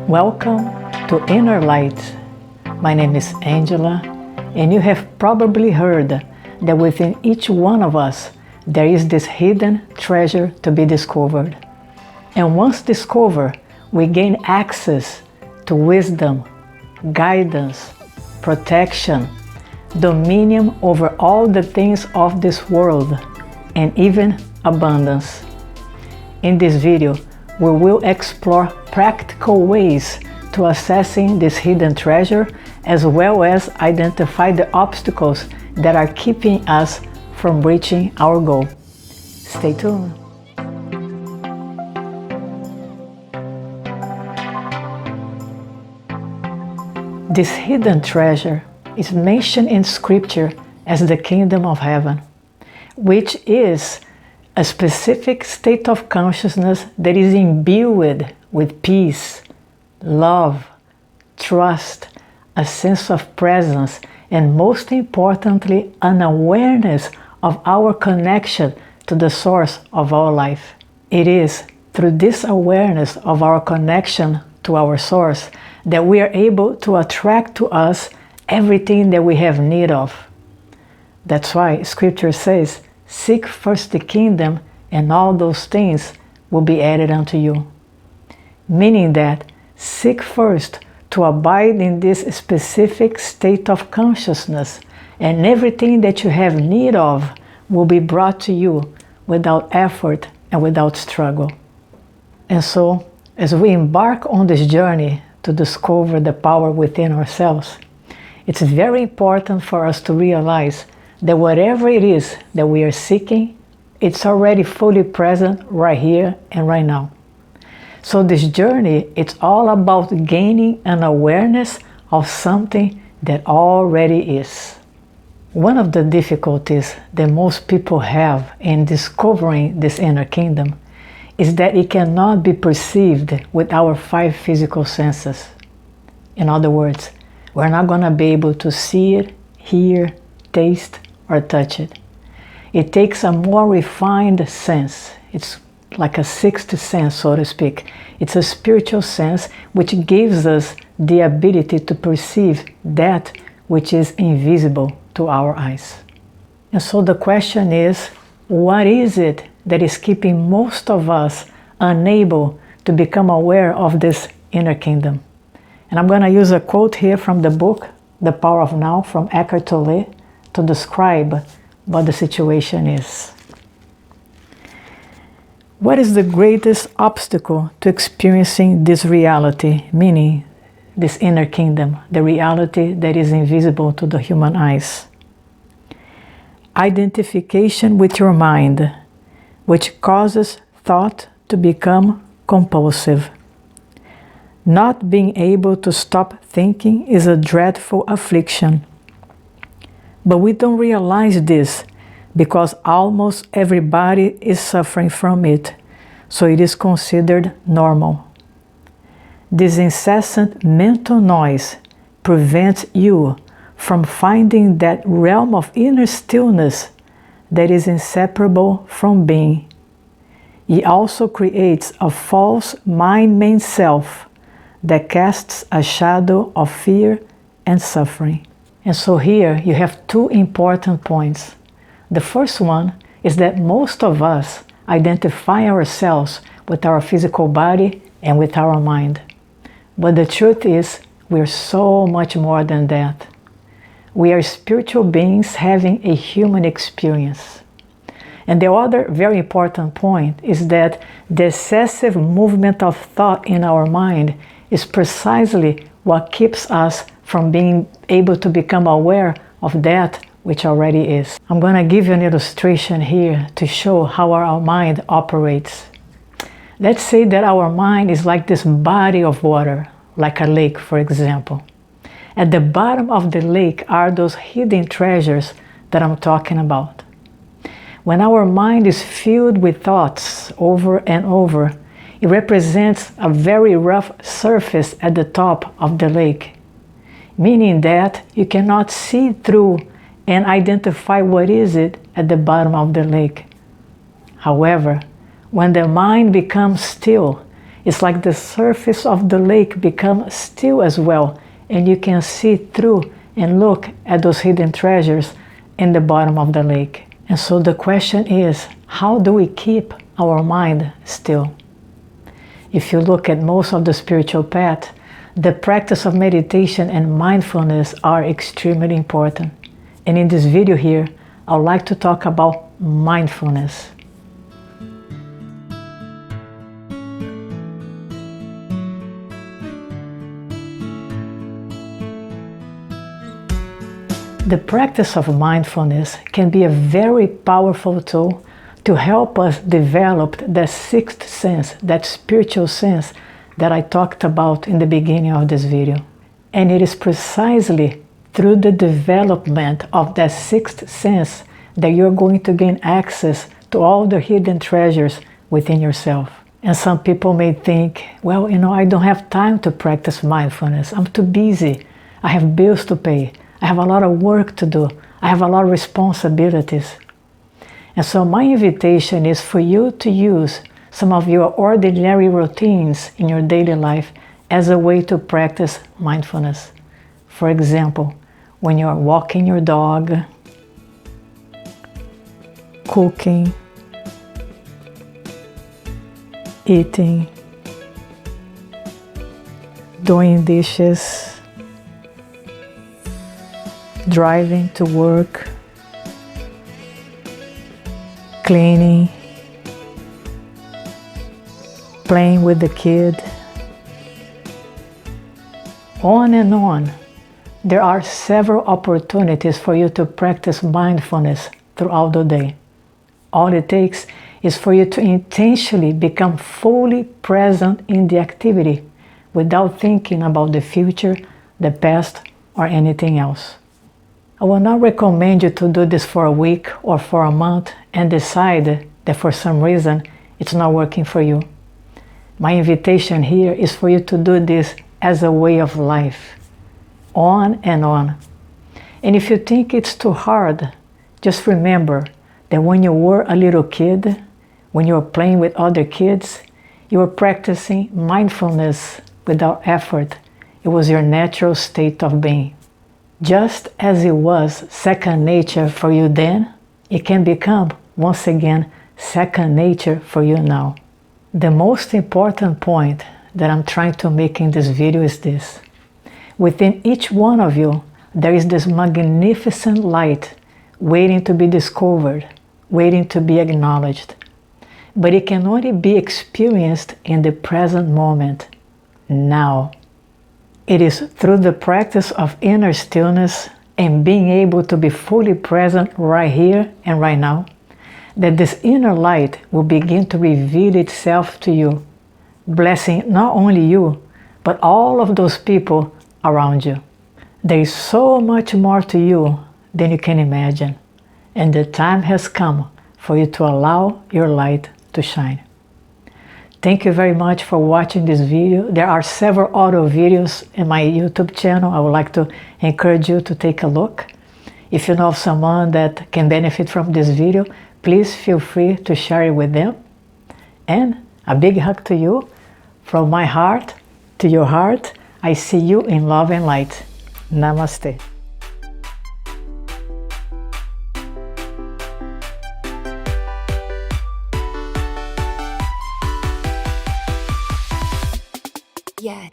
Welcome to Inner Light. My name is Angela, and you have probably heard that within each one of us there is this hidden treasure to be discovered. And once discovered, we gain access to wisdom, guidance, protection, dominion over all the things of this world, and even abundance. In this video, we will explore practical ways to accessing this hidden treasure, as well as identify the obstacles that are keeping us from reaching our goal. Stay tuned. This hidden treasure is mentioned in Scripture as the kingdom of heaven, which is a specific state of consciousness that is imbued with peace, love, trust, a sense of presence, and most importantly, an awareness of our connection to the source of our life. It is through this awareness of our connection to our source that we are able to attract to us everything that we have need of. That's why Scripture says, "Seek first the kingdom, and all those things will be added unto you." Meaning that seek first to abide in this specific state of consciousness, and everything that you have need of will be brought to you without effort and without struggle. And so, as we embark on this journey to discover the power within ourselves, it's very important for us to realize that whatever it is that we are seeking, it's already fully present right here and right now. So this journey, it's all about gaining an awareness of something that already is. One of the difficulties that most people have in discovering this inner kingdom is that it cannot be perceived with our 5 physical senses. In other words, we're not going to be able to see it, hear, taste, or touch it. It takes a more refined sense. It's like a 6th sense, so to speak. It's a spiritual sense which gives us the ability to perceive that which is invisible to our eyes. And so the question is, what is it that is keeping most of us unable to become aware of this inner kingdom? And I'm going to use a quote here from the book, The Power of Now, from Eckhart Tolle, to describe what the situation is. What is the greatest obstacle to experiencing this reality, meaning this inner kingdom, the reality that is invisible to the human eyes? Identification with your mind, which causes thought to become compulsive. Not being able to stop thinking is a dreadful affliction. But we don't realize this because almost everybody is suffering from it, so it is considered normal. This incessant mental noise prevents you from finding that realm of inner stillness that is inseparable from being. It also creates a false mind-made self that casts a shadow of fear and suffering. And so here you have 2 important points. The first one is that most of us identify ourselves with our physical body and with our mind. But the truth is, we're so much more than that. We are spiritual beings having a human experience. And the other very important point is that the excessive movement of thought in our mind is precisely what keeps us from being able to become aware of that which already is. I'm going to give you an illustration here to show how our mind operates. Let's say that our mind is like this body of water, like a lake, for example. At the bottom of the lake are those hidden treasures that I'm talking about. When our mind is filled with thoughts over and over, it represents a very rough surface at the top of the lake, meaning that you cannot see through and identify what is it at the bottom of the lake. However, when the mind becomes still, It's like the surface of the lake becomes still as well, and you can see through and look at those hidden treasures in the bottom of the lake. And so the question is, how do we keep our mind still? If you look at most of the spiritual path, the practice of meditation and mindfulness are extremely important. And in this video here, I would like to talk about mindfulness. The practice of mindfulness can be a very powerful tool to help us develop that sixth sense, that spiritual sense that I talked about in the beginning of this video. And it is precisely through the development of that sixth sense that you're going to gain access to all the hidden treasures within yourself. And some people may think, well, I don't have time to practice mindfulness. I'm too busy. I have bills to pay. I have a lot of work to do. I have a lot of responsibilities. And so my invitation is for you to use some of your ordinary routines in your daily life as a way to practice mindfulness. For example, when you're walking your dog, cooking, eating, doing dishes, driving to work, cleaning, playing with the kid, on and on. There are several opportunities for you to practice mindfulness throughout the day. All it takes is for you to intentionally become fully present in the activity without thinking about the future, the past, or anything else. I will not recommend you to do this for a week or for a month and decide that for some reason it's not working for you. My invitation here is for you to do this as a way of life, on and on. And if you think it's too hard, just remember that when you were a little kid, when you were playing with other kids, you were practicing mindfulness without effort. It was your natural state of being. Just as it was second nature for you then, it can become, once again, second nature for you now. The most important point that I'm trying to make in this video is this. Within each one of you, there is this magnificent light waiting to be discovered, waiting to be acknowledged. But it can only be experienced in the present moment, now. It is through the practice of inner stillness and being able to be fully present right here and right now that this inner light will begin to reveal itself to you, blessing not only you, but all of those people around you. There is so much more to you than you can imagine, and the time has come for you to allow your light to shine. Thank you very much for watching this video. There are several other videos in my YouTube channel. I would like to encourage you to take a look. If you know of someone that can benefit from this video, please feel free to share it with them. And a big hug to you. From my heart to your heart, I see you in love and light. Namaste. Yeah.